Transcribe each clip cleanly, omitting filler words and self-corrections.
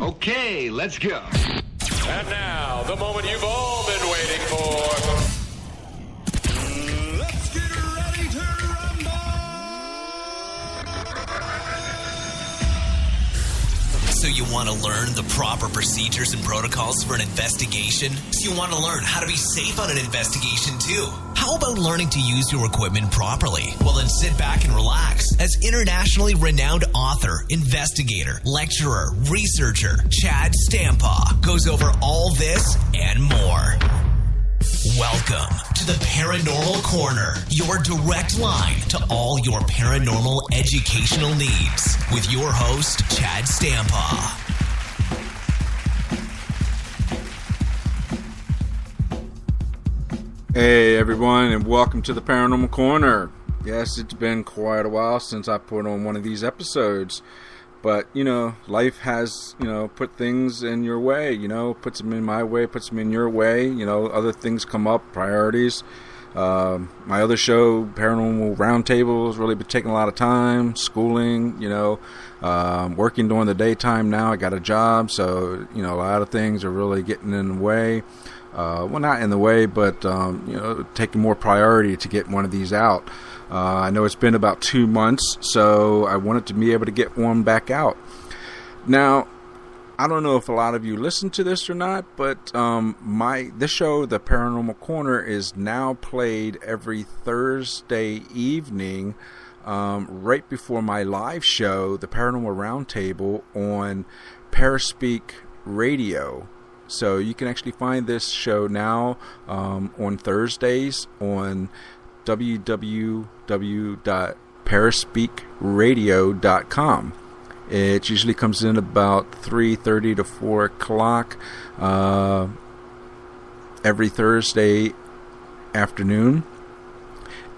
Okay, let's go. And now, the moment you've all been waiting for. Let's get ready to rumble! So you want to learn the proper procedures and protocols for an investigation? So you want to learn how to be safe on an investigation too? How about learning to use your equipment properly? Well, then sit back and relax as internationally renowned author, investigator, lecturer, researcher, Chad Stampaw goes over all this and more. Welcome to the Paranormal Corner, your direct line to all your paranormal educational needs with your host, Chad Stampaw. Hey everyone, and welcome to the Paranormal Corner. Yes, it's been quite a while since I put on one of these episodes, but life has put things in your way. Puts them in my way, puts them in your way. Other things come up, priorities. My other show, Paranormal Roundtable, has really been taking a lot of time. Schooling, working during the daytime now. I got a job, so a lot of things are really getting in the way. Well, not in the way, but taking more priority to get one of these out. I know it's been about 2 months, so I wanted to be able to get one back out. Now, I don't know if a lot of you listen to this or not, but this show, The Paranormal Corner, is now played every Thursday evening, right before my live show, The Paranormal Roundtable, on Paraspeak Radio. So you can actually find this show now on Thursdays on www.paraspeakradio.com. It usually comes in about 3:30 to 4 o'clock every Thursday afternoon.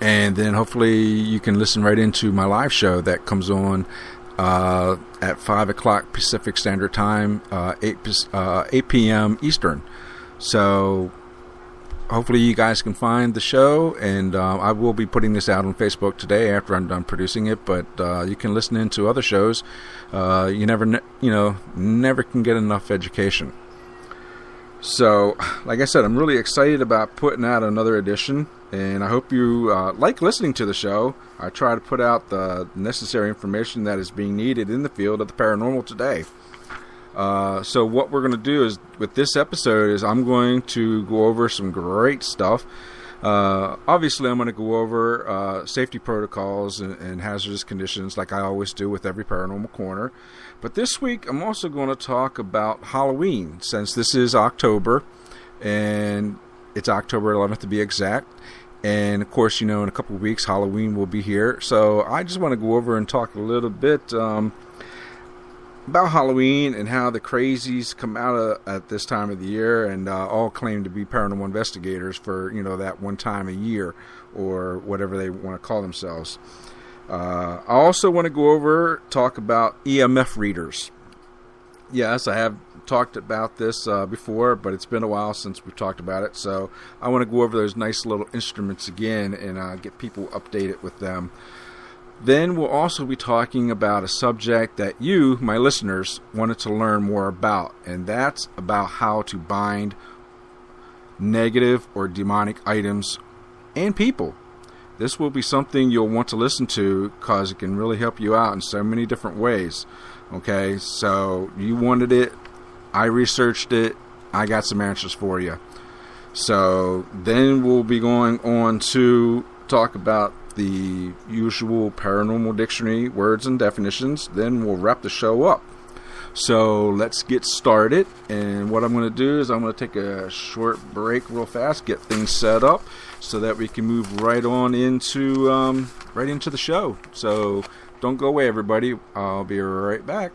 And then hopefully you can listen right into my live show that comes on at 5 o'clock Pacific Standard Time, 8 p.m. Eastern. So hopefully you guys can find the show, and I will be putting this out on Facebook today after I'm done producing it, but you can listen into other shows. You never can get enough education. So, like I said, I'm really excited about putting out another edition, and I hope you like listening to the show. I try to put out the necessary information that is being needed in the field of the paranormal today. So what we're going to do is, with this episode, is I'm going to go over some great stuff. Obviously, I'm going to go over safety protocols and hazardous conditions like I always do with every Paranormal Corner. But this week, I'm also going to talk about Halloween, since this is October, and it's October 11th to be exact. And, of course, in a couple of weeks, Halloween will be here. So I just want to go over and talk a little bit about Halloween and how the crazies come out at this time of the year and all claim to be paranormal investigators for, that one time a year or whatever they want to call themselves. I also want to talk about EMF readers. Yes, I have talked about this before, but it's been a while since we've talked about it. So I want to go over those nice little instruments again and get people updated with them. Then we'll also be talking about a subject that you, my listeners, wanted to learn more about, and that's about how to bind negative or demonic items and people. This will be something you'll want to listen to because it can really help you out in so many different ways. Okay, so you wanted it, I researched it, I got some answers for you. So then we'll be going on to talk about the usual paranormal dictionary words and definitions. Then we'll wrap the show up. So let's get started. And what I'm going to do is I'm going to take a short break real fast, get things set up so that we can move right on into the show. So don't go away, everybody. I'll be right back.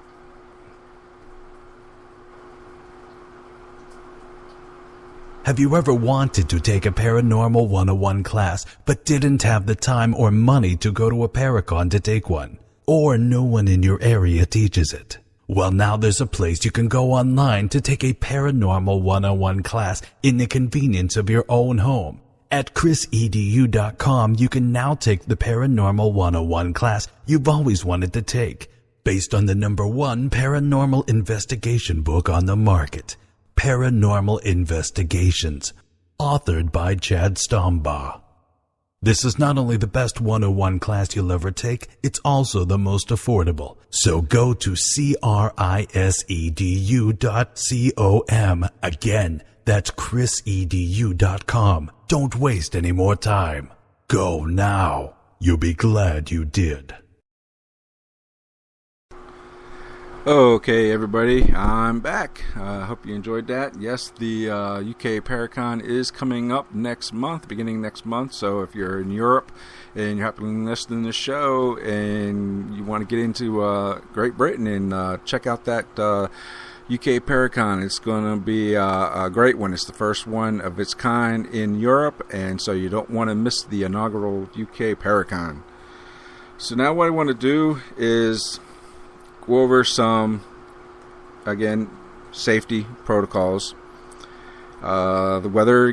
Have you ever wanted to take a Paranormal 101 class but didn't have the time or money to go to a Paracon to take one? Or no one in your area teaches it? Well, now there's a place you can go online to take a Paranormal 101 class in the convenience of your own home. At chrisedu.com, you can now take the Paranormal 101 class you've always wanted to take. based on the #1 paranormal investigation book on the market, Paranormal Investigations, authored by Chad Stombaugh. This is not only the best 101 class you'll ever take, it's also the most affordable. So go to chrisedu.com. Again, that's chrisedu.com. Don't waste any more time. Go now. You'll be glad you did. Okay, everybody, I'm back. I hope you enjoyed that. Yes, the UK Paracon is coming up next month, beginning next month. So if you're in Europe and you're happening to listen to the show and you want to get into Great Britain and check out that UK Paracon, it's going to be a great one. It's the first one of its kind in Europe, and so you don't want to miss the inaugural UK Paracon. So now what I want to do is go over some, again, safety protocols. The weather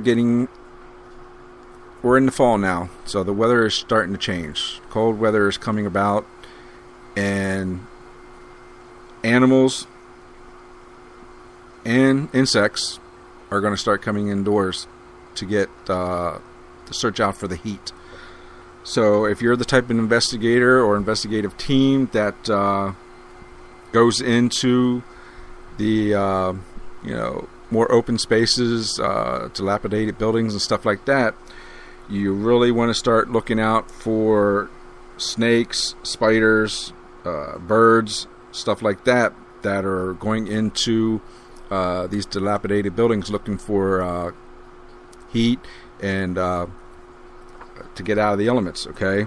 we're in the fall now, so the weather is starting to change. Cold weather is coming about, and animals and insects are going to start coming indoors to search out for the heat. So if you're the type of investigator or investigative team that goes into the more open spaces, dilapidated buildings and stuff like that, you really want to start looking out for snakes, spiders, birds, stuff like that are going into these dilapidated buildings looking for heat and to get out of the elements. Okay.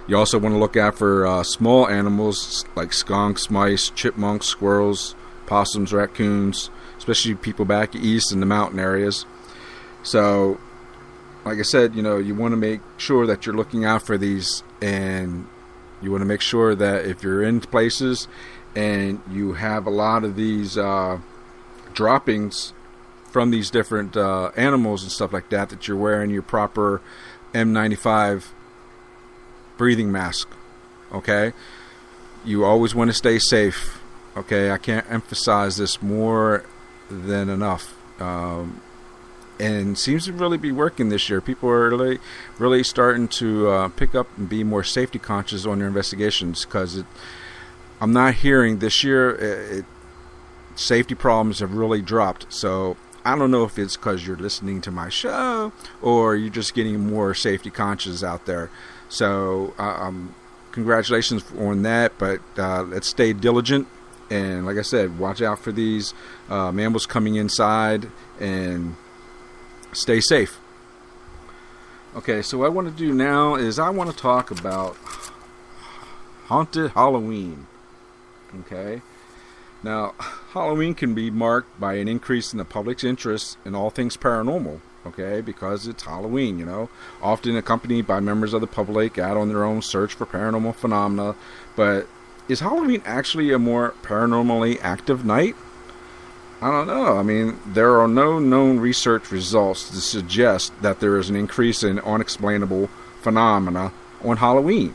You also want to look out for small animals like skunks, mice, chipmunks, squirrels, possums, raccoons, especially people back east in the mountain areas. So, like I said, you want to make sure that you're looking out for these, and you want to make sure that if you're in places and you have a lot of these droppings from these different animals and stuff like that you're wearing your proper N95 breathing mask. Okay, you always want to stay safe. Okay, I can't emphasize this more than enough. And seems to really be working this year. People are really starting to pick up and be more safety conscious on their investigations, because I'm not hearing this year safety problems have really dropped. So I don't know if it's because you're listening to my show or you're just getting more safety conscious out there. So congratulations on that, but let's stay diligent, and like I said, watch out for these mammals coming inside and stay safe. Okay, so what I want to do now is I want to talk about haunted Halloween. Okay, now Halloween can be marked by an increase in the public's interest in all things paranormal. Okay, because it's Halloween, often accompanied by members of the public out on their own search for paranormal phenomena. But is Halloween actually a more paranormally active night? I don't know. I mean, there are no known research results to suggest that there is an increase in unexplainable phenomena on Halloween.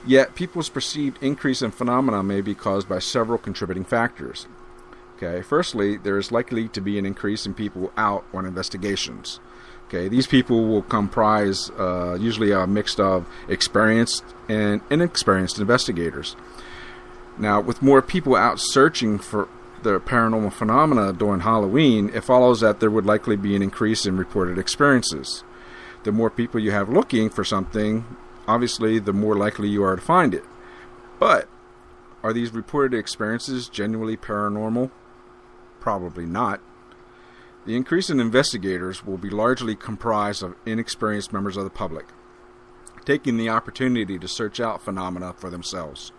Yet, people's perceived increase in phenomena may be caused by several contributing factors. Okay, firstly, there is likely to be an increase in people out on investigations. Okay, these people will comprise usually a mix of experienced and inexperienced investigators. Now, with more people out searching for the paranormal phenomena during Halloween, it follows that there would likely be an increase in reported experiences. The more people you have looking for something, obviously, the more likely you are to find it. But are these reported experiences genuinely paranormal? Probably not. The increase in investigators will be largely comprised of inexperienced members of the public, taking the opportunity to search out phenomena for themselves.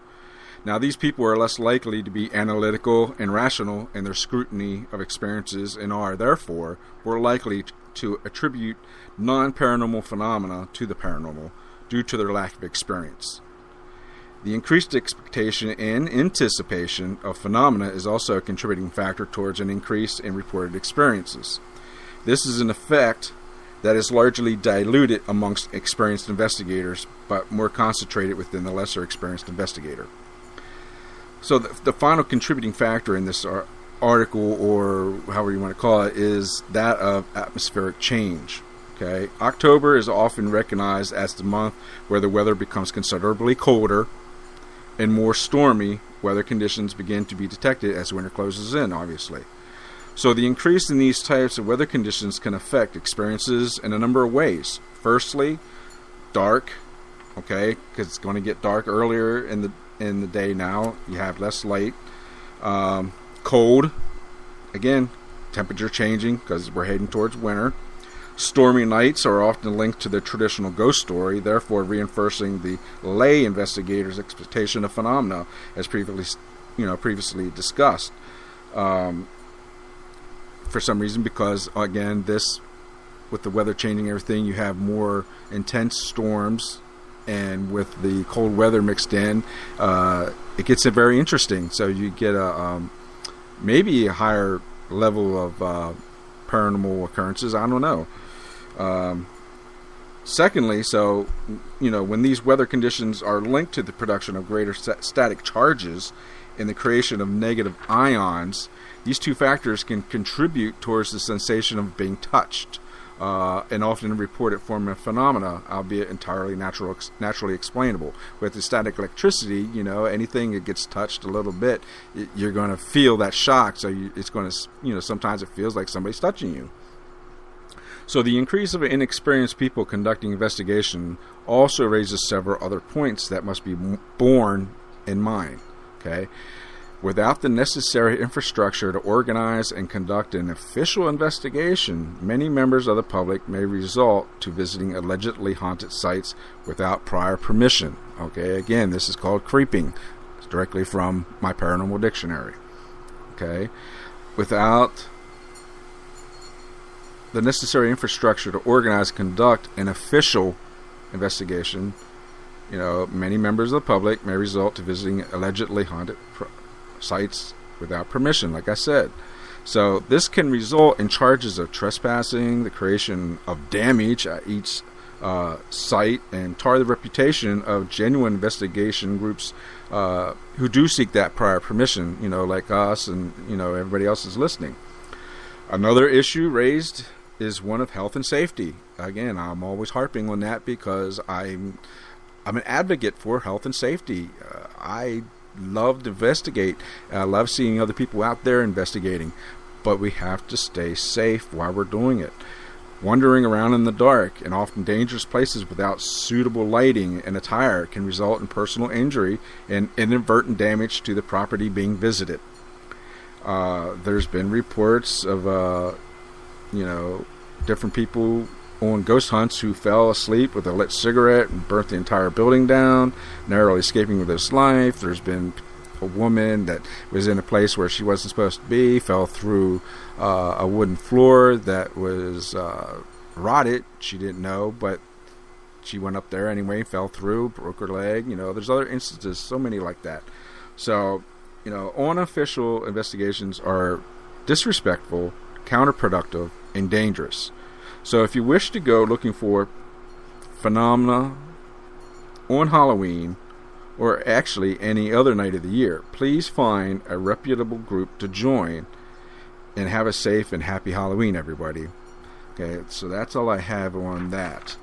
Now, these people are less likely to be analytical and rational in their scrutiny of experiences, and are, therefore, more likely to attribute non-paranormal phenomena to the paranormal due to their lack of experience. The increased expectation and anticipation of phenomena is also a contributing factor towards an increase in reported experiences. This is an effect that is largely diluted amongst experienced investigators, but more concentrated within the lesser experienced investigator. So the final contributing factor in this article, or however you want to call it, is that of atmospheric change. Okay, October is often recognized as the month where the weather becomes considerably colder and more stormy. Weather conditions begin to be detected as winter closes in, obviously. So the increase in these types of weather conditions can affect experiences in a number of ways. Firstly, dark, okay, because it's going to get dark earlier in the day now. You have less light. Cold, again, temperature changing because we're heading towards winter. Stormy nights are often linked to the traditional ghost story, therefore reinforcing the lay investigators' expectation of phenomena as previously discussed. For some reason, because again, this with the weather changing everything, you have more intense storms, and with the cold weather mixed in, it gets very interesting. So you get maybe a higher level of paranormal occurrences. I don't know. Secondly, so when these weather conditions are linked to the production of greater static charges and the creation of negative ions, these two factors can contribute towards the sensation of being touched, and often reported form of phenomena, albeit entirely naturally explainable. With the static electricity, anything that gets touched a little bit, you're going to feel that shock. So it's going to, sometimes it feels like somebody's touching you. So the increase of inexperienced people conducting investigation also raises several other points that must be borne in mind. Okay, without the necessary infrastructure to organize and conduct an official investigation, many members of the public may resort to visiting allegedly haunted sites without prior permission. Okay, again, this is called creeping. It's directly from my paranormal dictionary. Okay, without the necessary infrastructure to organize and conduct an official investigation, many members of the public may resort to visiting allegedly haunted sites without permission, like I said. So this can result in charges of trespassing, the creation of damage at each site, and tar the reputation of genuine investigation groups who do seek that prior permission, like us and, everybody else is listening. Another issue raised is one of health and safety. Again, I'm always harping on that because I'm an advocate for health and safety. I love to investigate. I love seeing other people out there investigating, but we have to stay safe while we're doing it. Wandering around in the dark and often dangerous places without suitable lighting and attire can result in personal injury and inadvertent damage to the property being visited. There's been reports of different people on ghost hunts who fell asleep with a lit cigarette and burnt the entire building down, narrowly escaping with his life. There's been a woman that was in a place where she wasn't supposed to be, fell through a wooden floor that was rotted. She didn't know, but she went up there anyway, fell through, broke her leg. There's other instances, so many like that. So, unofficial investigations are disrespectful, counterproductive, and dangerous. So if you wish to go looking for phenomena on Halloween, or actually any other night of the year, please find a reputable group to join and have a safe and happy Halloween, everybody. Okay, so that's all I have on that.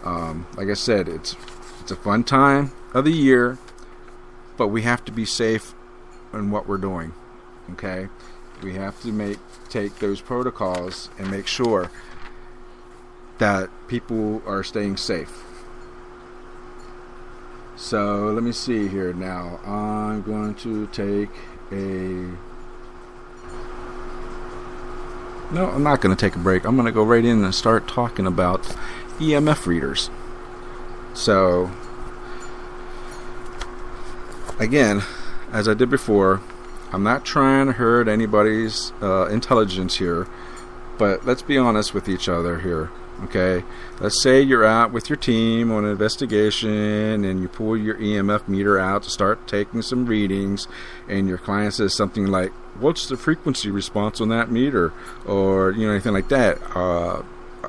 Like I said, it's a fun time of the year, but we have to be safe in what we're doing. Okay, we have to take those protocols and make sure that people are staying safe. So let me see here now. I'm going to take No, I'm not going to take a break. I'm going to go right in and start talking about EMF readers. So, again, as I did before, I'm not trying to hurt anybody's intelligence here, but let's be honest with each other here. Okay, let's say you're out with your team on an investigation and you pull your EMF meter out to start taking some readings, and your client says something like, what's the frequency response on that meter? Or, anything like that. Are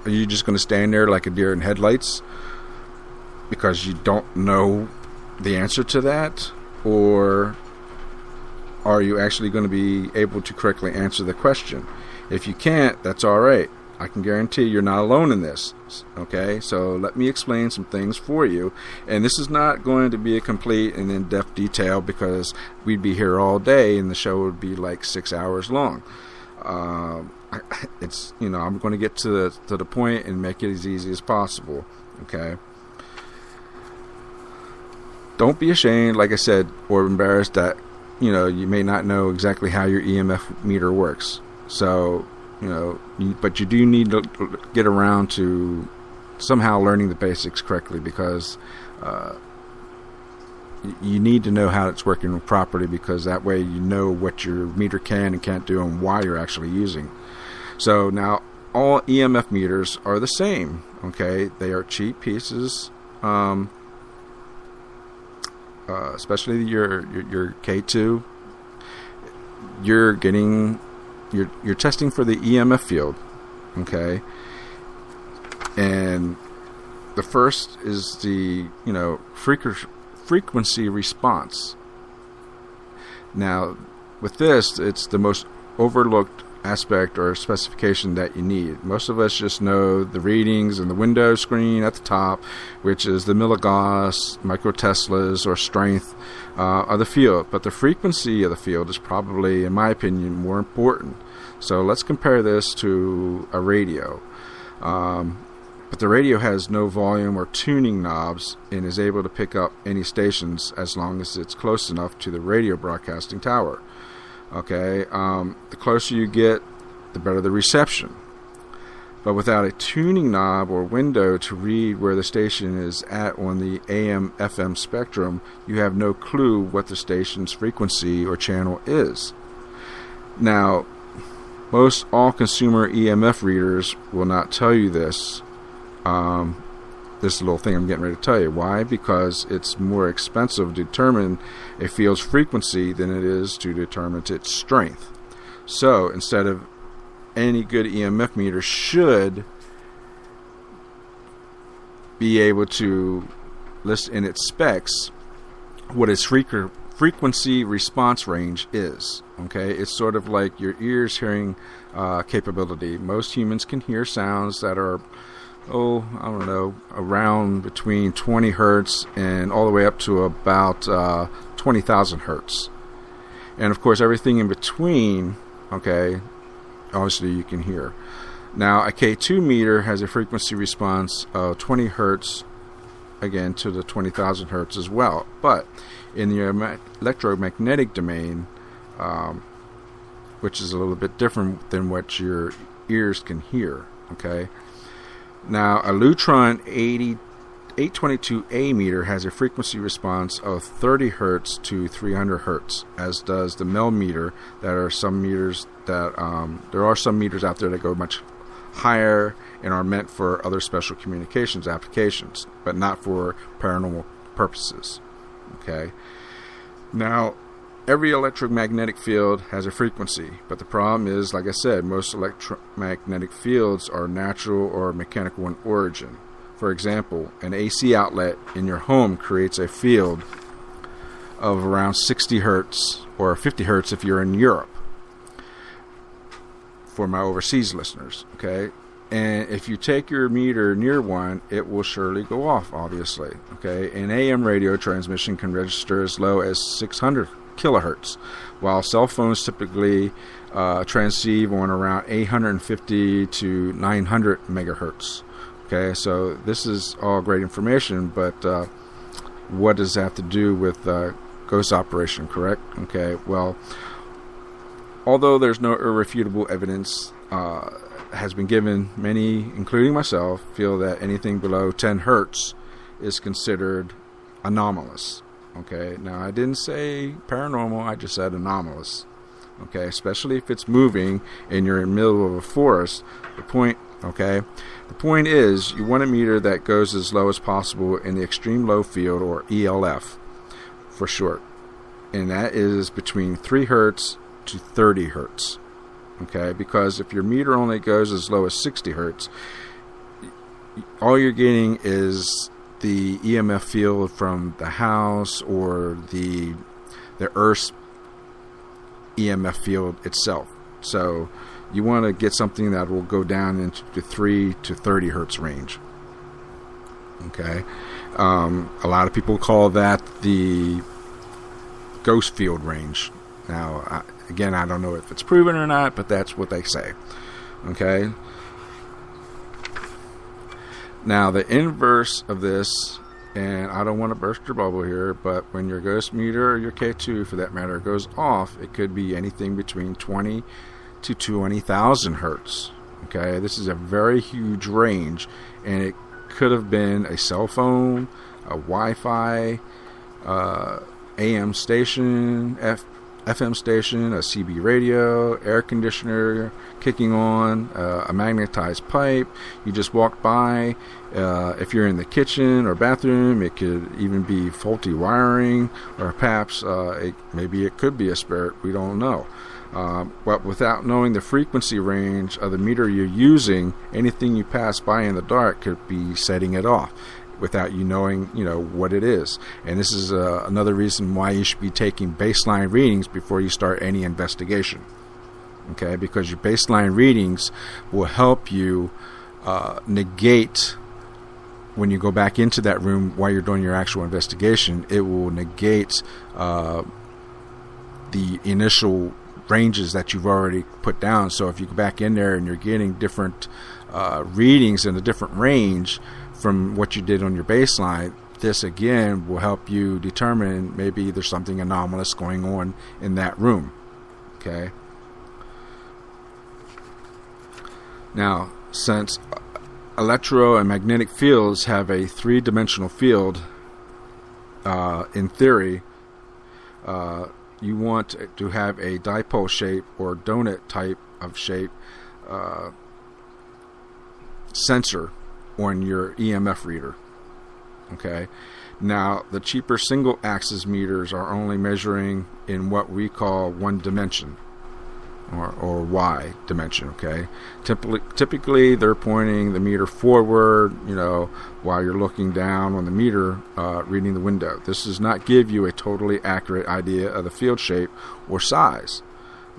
you just going to stand there like a deer in headlights because you don't know the answer to that? Or are you actually going to be able to correctly answer the question? If you can't, that's all right. I can guarantee you're not alone in this. Okay, so let me explain some things for you. And this is not going to be a complete and in-depth detail, because we'd be here all day and the show would be like 6 hours long. It's, I'm going to get to the point and make it as easy as possible. Okay. Don't be ashamed, like I said, or embarrassed that you may not know exactly how your EMF meter works. So, but you do need to get around to somehow learning the basics correctly, because you need to know how it's working properly, because that way you know what your meter can and can't do and why you're actually using. So now all EMF meters are the same. Okay, they are cheap pieces. Especially your K2, you're testing for the EMF field, okay? And the first is the frequency response. Now, with this, it's the most overlooked aspect or specification that you need. Most of us just know the readings and the window screen at the top, which is the milligauss, microteslas, or strength of the field. But the frequency of the field is probably, in my opinion, more important. So let's compare this to a radio. But the radio has no volume or tuning knobs and is able to pick up any stations as long as it's close enough to the radio broadcasting tower. Okay, the closer you get, the better the reception. But without a tuning knob or window to read where the station is at on the AM/FM spectrum, you have no clue what the station's frequency or channel is. Now, most all-consumer EMF readers will not tell you this. This little thing I'm getting ready to tell you. Why? Because it's more expensive to determine a field's frequency than it is to determine its strength. So instead of any good EMF meter should be able to list in its specs what its frequency response range is. Okay, it's sort of like your ears hearing capability. Most humans can hear sounds that are around between 20 hertz and all the way up to about 20,000 hertz. And of course, everything in between, okay, obviously you can hear. Now, a K2 meter has a frequency response of 20 hertz, again, to the 20,000 hertz as well. But in the electromagnetic domain, which is a little bit different than what your ears can hear, okay? Now, a Lutron 822A meter has a frequency response of 30 hertz to 300 hertz, as does the Mel meter. There are some meters out there that go much higher and are meant for other special communications applications, but not for paranormal purposes. Okay. Now, every electromagnetic field has a frequency, but the problem is, like I said, most electromagnetic fields are natural or mechanical in origin. For example, an AC outlet in your home creates a field of around 60 hertz or 50 hertz if you're in Europe, for my overseas listeners, okay? And if you take your meter near one, it will surely go off, obviously, okay? An AM radio transmission can register as low as 600 kilohertz, while cell phones typically transceive on around 850 to 900 megahertz. Okay, so this is all great information, but what does that have to do with ghost operation, correct? Okay, well, although there's no irrefutable evidence has been given, many, including myself, feel that anything below 10 hertz is considered anomalous. Okay, now I didn't say paranormal, I just said anomalous. Okay, especially if it's moving and you're in the middle of a forest. The point is you want a meter that goes as low as possible in the extreme low field, or ELF for short. And that is between 3 hertz to 30 hertz. Okay, because if your meter only goes as low as 60 hertz, all you're getting is the EMF field from the house or the Earth's EMF field itself. So you want to get something that will go down into the 3 to 30 hertz range. Okay. A lot of people call that the ghost field range. Now, again, I don't know if it's proven or not, but that's what they say. Okay. Now, the inverse of this, and I don't want to burst your bubble here, but when your ghost meter or your K2, for that matter, goes off, it could be anything between 20 to 20,000 hertz. Okay, this is a very huge range, and it could have been a cell phone, a Wi-Fi, AM station, FM station, a CB radio, air conditioner kicking on, a magnetized pipe. You just walked by. If you're in the kitchen or bathroom, it could even be faulty wiring, or perhaps maybe it could be a spirit. We don't know. But without knowing the frequency range of the meter you're using, anything you pass by in the dark could be setting it off without you knowing, what it is. And this is another reason why you should be taking baseline readings before you start any investigation. Okay, because your baseline readings will help you negate, when you go back into that room while you're doing your actual investigation, it will negate the initial ranges that you've already put down. So if you go back in there and you're getting different readings in a different range from what you did on your baseline, this again will help you determine maybe there's something anomalous going on in that room. Okay. Now, since electro and magnetic fields have a 3-dimensional field, in theory, you want to have a dipole shape or donut type of shape sensor on your EMF reader. Okay. Now, the cheaper single axis meters are only measuring in what we call one dimension, or Y dimension. Okay. Typically, they're pointing the meter forward, while you're looking down on the meter, reading the window. This does not give you a totally accurate idea of the field shape or size.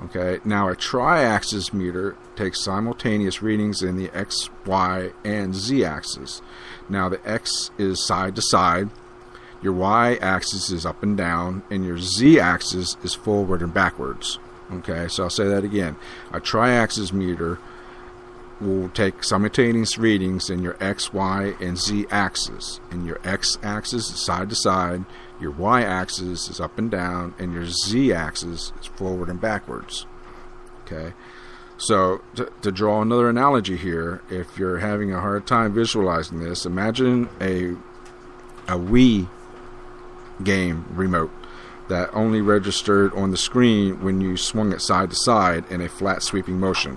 Okay. Now, a tri-axis meter takes simultaneous readings in the X, Y, and Z axis. Now, the X is side to side, your Y axis is up and down, and your Z axis is forward and backwards. Okay, so I'll say that again. A tri-axis meter will take simultaneous readings in your X, Y, and Z axis. And your X axis is side to side, your Y axis is up and down, and your Z axis is forward and backwards. Okay, so to draw another analogy here, if you're having a hard time visualizing this, imagine a Wii game remote that only registered on the screen when you swung it side to side in a flat sweeping motion.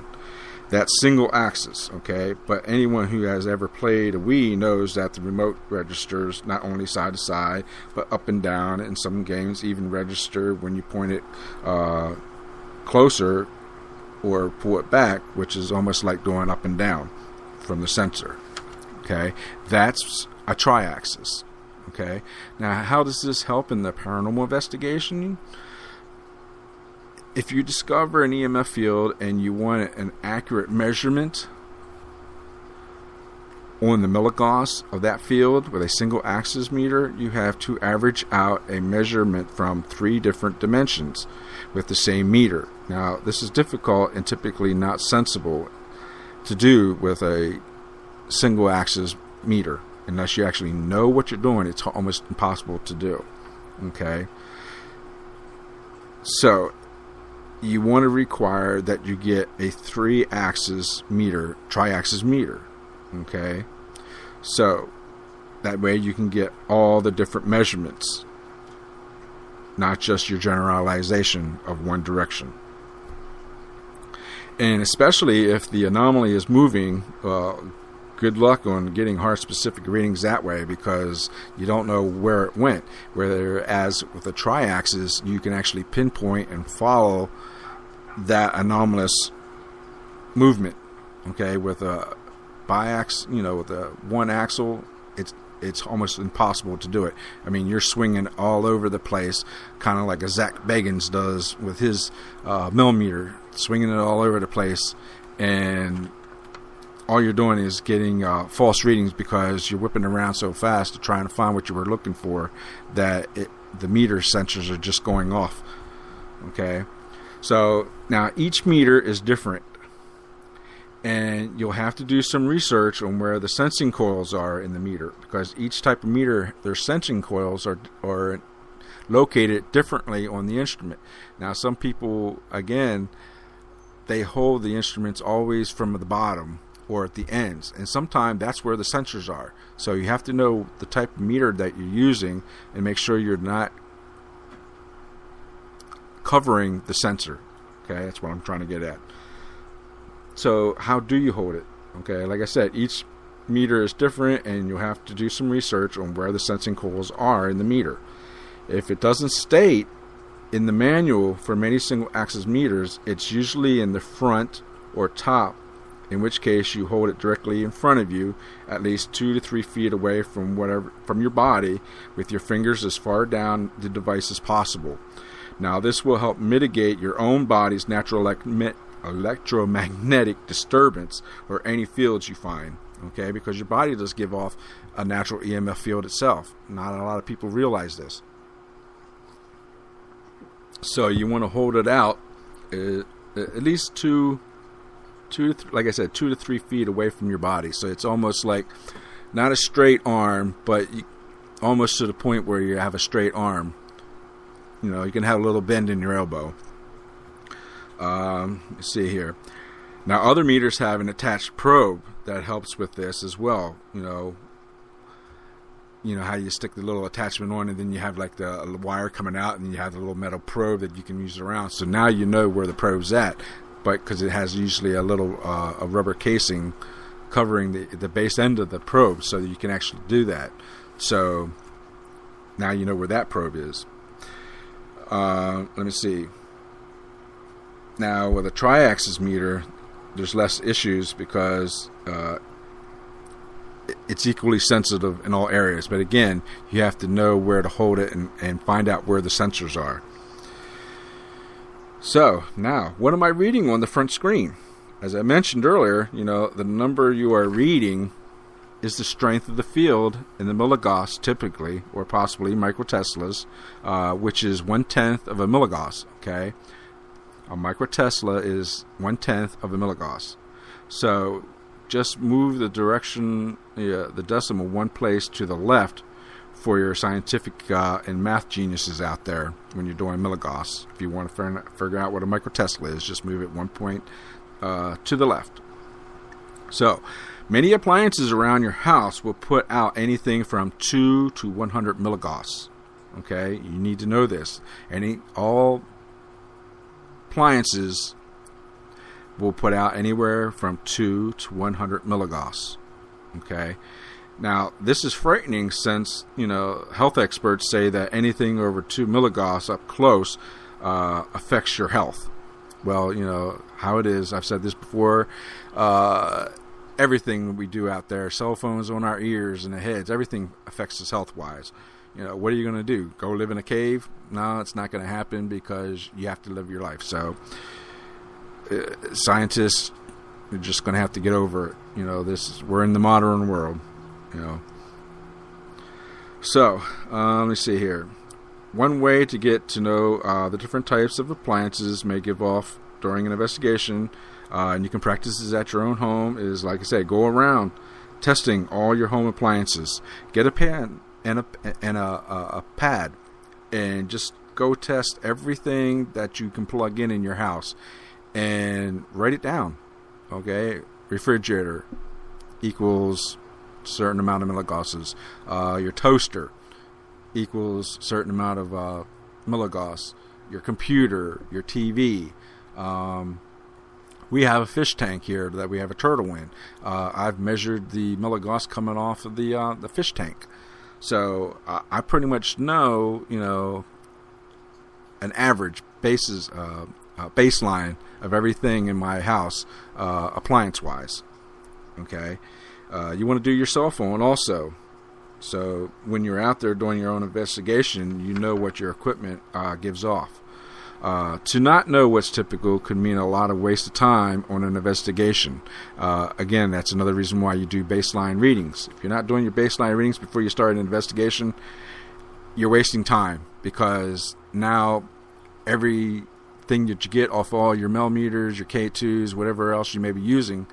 That's single axis, okay? But anyone who has ever played a Wii knows that the remote registers not only side to side, but up and down, and some games even register when you point it closer or pull it back, which is almost like going up and down from the sensor. Okay? That's a tri-axis. Okay? Now, how does this help in the paranormal investigation? If you discover an EMF field and you want an accurate measurement on the milligauss of that field with a single axis meter, you have to average out a measurement from 3 different dimensions with the same meter. Now, this is difficult and typically not sensible to do with a single axis meter. Unless you actually know what you're doing, it's almost impossible to do. Okay? So, you want to require that you get a 3-axis meter, tri-axis meter. Okay? So, that way you can get all the different measurements, not just your generalization of one direction. And especially if the anomaly is moving, good luck on getting heart-specific readings that way, because you don't know where it went. Whereas with a tri-axis, you can actually pinpoint and follow that anomalous movement. Okay, with a with a one axle, it's almost impossible to do it. I mean, you're swinging all over the place, kind of like a Zach Bagans does with his millimeter, swinging it all over the place, and all you're doing is getting false readings because you're whipping around so fast to trying to find what you were looking for that the meter sensors are just going off. Okay, so now each meter is different, and you'll have to do some research on where the sensing coils are in the meter, because each type of meter, their sensing coils are located differently on the instrument. Now, some people, again, they hold the instruments always from the bottom or at the ends, and sometimes that's where the sensors are. So you have to know the type of meter that you're using and make sure you're not covering the sensor. Okay, that's what I'm trying to get at. So how do you hold it? Okay, like I said, each meter is different, and you'll have to do some research on where the sensing coils are in the meter. If it doesn't state in the manual for many single axis meters, it's usually in the front or top, in which case you hold it directly in front of you, at least 2 to 3 feet away from your body, with your fingers as far down the device as possible. Now, this will help mitigate your own body's natural electromagnetic disturbance or any fields you find. Okay, because your body does give off a natural EMF field itself. Not a lot of people realize this. So you want to hold it out at least 2 to 3 feet away from your body. So it's almost like not a straight arm, but almost to the point where you have a straight arm. You know, you can have a little bend in your elbow. Let's see here. Now, other meters have an attached probe that helps with this as well. You know how you stick the little attachment on, and then you have like the wire coming out, and you have the little metal probe that you can use around. So now you know where the probe's at, but because it has usually a little a rubber casing covering the base end of the probe, so that you can actually do that. So now you know where that probe is. Let me see. Now, with a tri-axis meter, there's less issues because it's equally sensitive in all areas. But again, you have to know where to hold it and find out where the sensors are. So, now, what am I reading on the front screen? As I mentioned earlier, the number you are reading is the strength of the field in the milligauss, typically, or possibly microteslas, which is 1/10 of a milligauss, okay? A microtesla is 1/10 of a milligauss. So just move the direction, the decimal one place to the left for your scientific and math geniuses out there when you're doing milligauss. If you want to figure out what a microtesla is, just move it 1 point to the left. So many appliances around your house will put out anything from 2 to 100 milligauss. Okay, you need to know this. All appliances will put out anywhere from 2 to 100 milligauss. Okay, now this is frightening since health experts say that anything over 2 milligauss up close affects your health. Well, how it is. I've said this before. Everything we do out there, cell phones on our ears and the heads, everything affects us health-wise. What are you going to do? Go live in a cave? No, it's not going to happen because you have to live your life. So scientists are just going to have to get over it. We're in the modern world. So let me see here. One way to get to know the different types of appliances may give off during an investigation, and you can practice this at your own home, is, like I said, go around testing all your home appliances. Get a pen and a pad, and just go test everything that you can plug in your house and write it down. Okay, refrigerator equals certain amount of milligauss. Your toaster equals certain amount of milligauss. Your computer, your TV. We have a fish tank here that we have a turtle in. I've measured the milligauss coming off of the fish tank. So I pretty much know, an average baseline of everything in my house, appliance-wise. Okay, you want to do your cell phone also. So when you're out there doing your own investigation, you know what your equipment gives off. To not know what's typical could mean a lot of waste of time on an investigation. Again, that's another reason why you do baseline readings. If you're not doing your baseline readings before you start an investigation, you're wasting time, because now everything that you get off all your millimeters, your K2s, whatever else you may be using,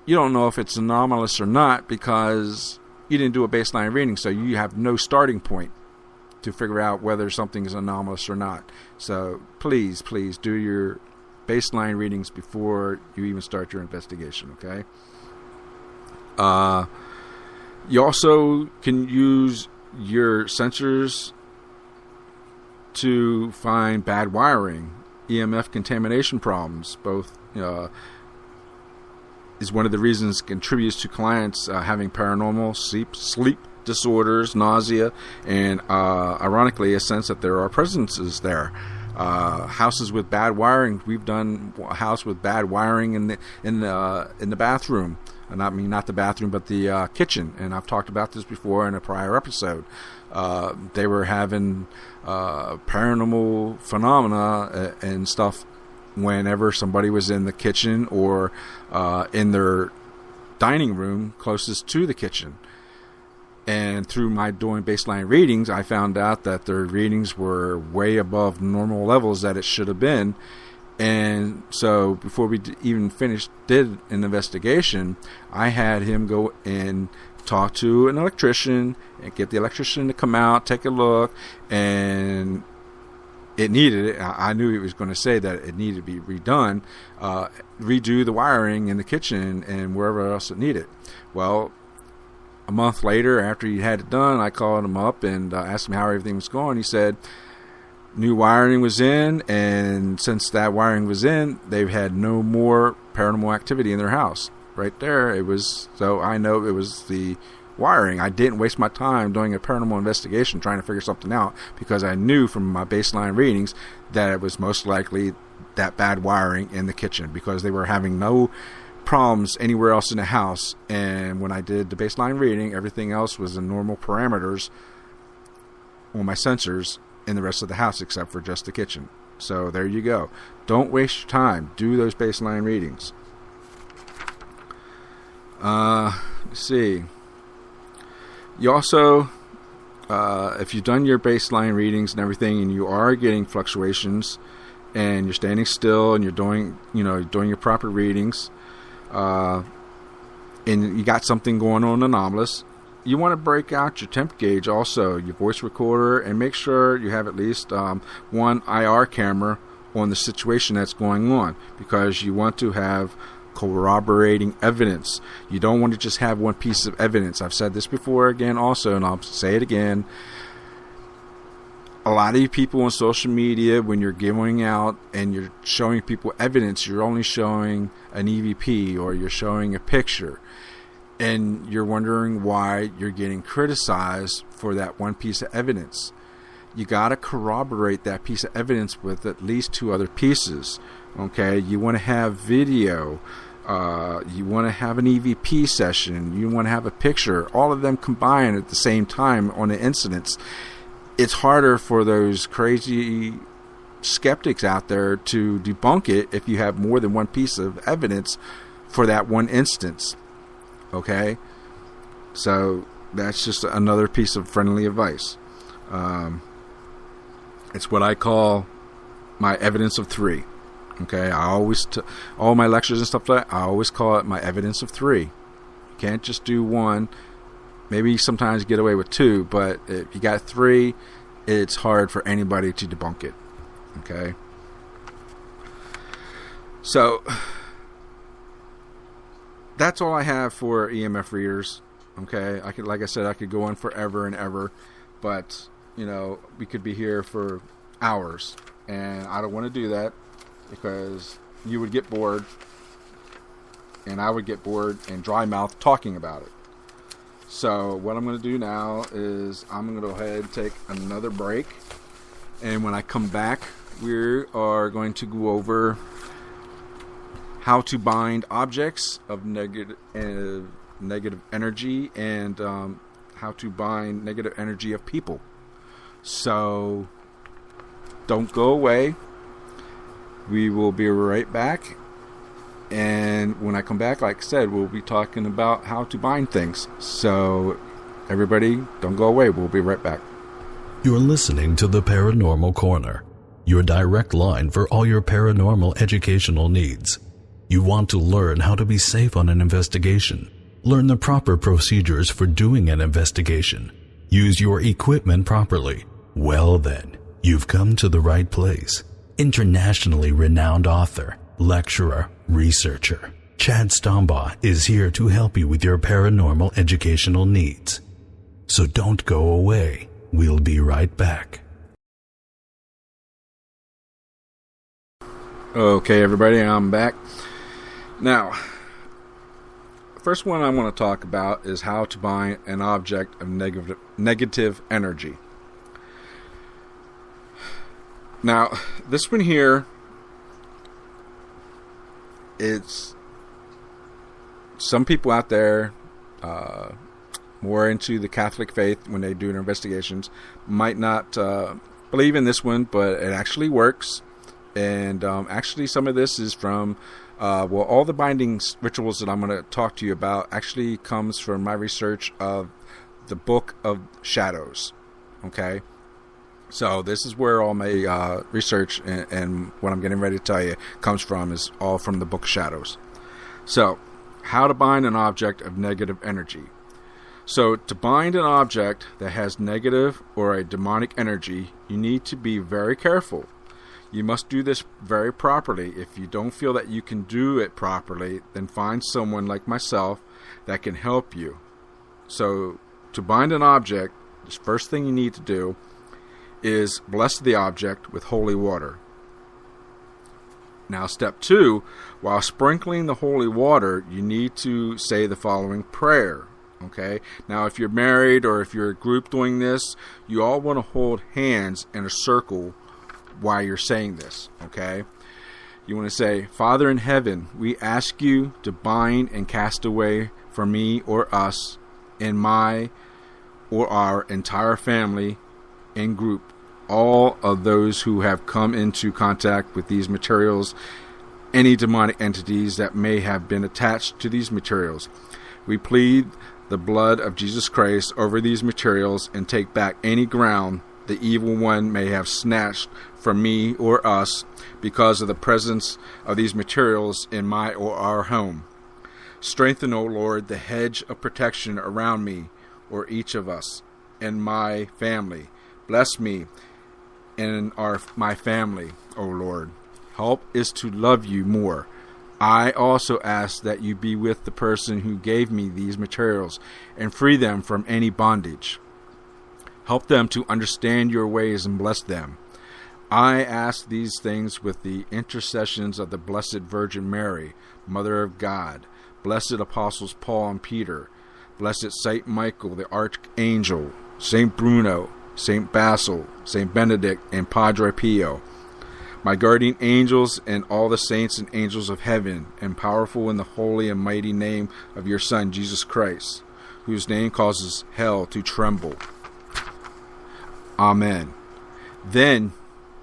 you don't know if it's anomalous or not, because you didn't do a baseline reading, so you have no starting point to figure out whether something is anomalous or not. So please do your baseline readings before you even start your investigation, okay? You also can use your sensors to find bad wiring, EMF contamination problems. Both is one of the reasons contributes to clients having paranormal sleep disorders, nausea, and ironically a sense that there are presences there. Houses with bad wiring. We've done a house with bad wiring in the bathroom. And I mean not the bathroom, but the kitchen. And I've talked about this before in a prior episode. They were having paranormal phenomena and stuff whenever somebody was in the kitchen or in their dining room closest to the kitchen. And through my doing baseline readings, I found out that their readings were way above normal levels that it should have been. And so before we even did an investigation, I had him go and talk to an electrician and get the electrician to come out, take a look, and it needed it. I knew he was going to say that it needed to be redone, redo the wiring in the kitchen and wherever else it needed. Well, a month later, after he had it done, I called him up and asked him how everything was going. He said new wiring was in, and since that wiring was in, they've had no more paranormal activity in their house. Right there, it was. So I know it was the wiring. I didn't waste my time doing a paranormal investigation trying to figure something out, because I knew from my baseline readings that it was most likely that bad wiring in the kitchen, because they were having no problems anywhere else in the house. And when I did the baseline reading, everything else was in normal parameters on my sensors in the rest of the house except for just the kitchen. So there you go. Don't waste your time. Do those baseline readings. Let's see. You also, if you've done your baseline readings and everything, and you are getting fluctuations, and you're standing still, and you're doing your proper readings, and you got something going on anomalous, you want to break out your temp gauge, also your voice recorder, and make sure you have at least one IR camera on the situation that's going on, because you want to have corroborating evidence. You don't want to just have one piece of evidence. I've said this before again also, and I'll say it again. A lot of you people on social media, when you're giving out and you're showing people evidence, you're only showing an EVP or you're showing a picture. And you're wondering why you're getting criticized for that one piece of evidence. You got to corroborate that piece of evidence with at least two other pieces. Okay, you want to have video. You want to have an EVP session. You want to have a picture. All of them combined at the same time on the incidents. It's harder for those crazy skeptics out there to debunk it if you have more than one piece of evidence for that one instance. Okay, so that's just another piece of friendly advice. It's what I call my evidence of three. Okay, I always all my lectures and stuff like that, I always call it my evidence of three. You can't just do one. Maybe sometimes you get away with two, but if you got three, it's hard for anybody to debunk it. Okay, so that's all I have for EMF readers. Okay, like I said, I could go on forever and ever, but we could be here for hours, and I don't want to do that, because you would get bored, and I would get bored and dry mouth talking about it. So what I'm going to do now is I'm going to go ahead and take another break, and when I come back, we are going to go over how to bind objects of negative energy, and how to bind negative energy of people. So don't go away. We will be right back. And when I come back, like I said, we'll be talking about how to bind things. So everybody, don't go away. We'll be right back. You're listening to the Paranormal Corner, your direct line for all your paranormal educational needs. You want to learn how to be safe on an investigation, learn the proper procedures for doing an investigation, use your equipment properly. Well then, you've come to the right place. Internationally renowned author, lecturer, researcher, Chad Stombaugh is here to help you with your paranormal educational needs. So don't go away. We'll be right back. Okay, everybody, I'm back. Now, first one I want to talk about is how to bind an object of negative energy. Now, this one here, it's some people out there more into the Catholic faith when they do their investigations might not believe in this one, but it actually works. And actually some of this is from all the binding rituals that I'm going to talk to you about actually comes from my research of the Book of Shadows. Okay, so this is where all my research and what I'm getting ready to tell you comes from, is all from the Book of Shadows. So, how to bind an object of negative energy. So, to bind an object that has negative or a demonic energy, you need to be very careful. You must do this very properly. If you don't feel that you can do it properly, then find someone like myself that can help you. So, to bind an object, the first thing you need to do is bless the object with holy water. Now, step 2, while sprinkling the holy water, you need to say the following prayer. Okay? Now, if you're married or if you're a group doing this, you all want to hold hands in a circle while you're saying this. Okay? You want to say, Father in heaven, we ask you to bind and cast away from me or us and my or our entire family and group all of those who have come into contact with these materials, any demonic entities that may have been attached to these materials. We plead the blood of Jesus Christ over these materials and take back any ground the evil one may have snatched from me or us because of the presence of these materials in my or our home. Strengthen, O Lord, the hedge of protection around me or each of us and my family. Bless me and my family, O Lord. Help is to love you more. I also ask that you be with the person who gave me these materials and free them from any bondage. Help them to understand your ways and bless them. I ask these things with the intercessions of the Blessed Virgin Mary, Mother of God, blessed Apostles Paul and Peter, blessed Saint Michael the Archangel, Saint Bruno, Saint Basil, Saint Benedict, and Padre Pio, my guardian angels and all the saints and angels of heaven, and powerful in the holy and mighty name of your Son, Jesus Christ, whose name causes hell to tremble. Amen. Then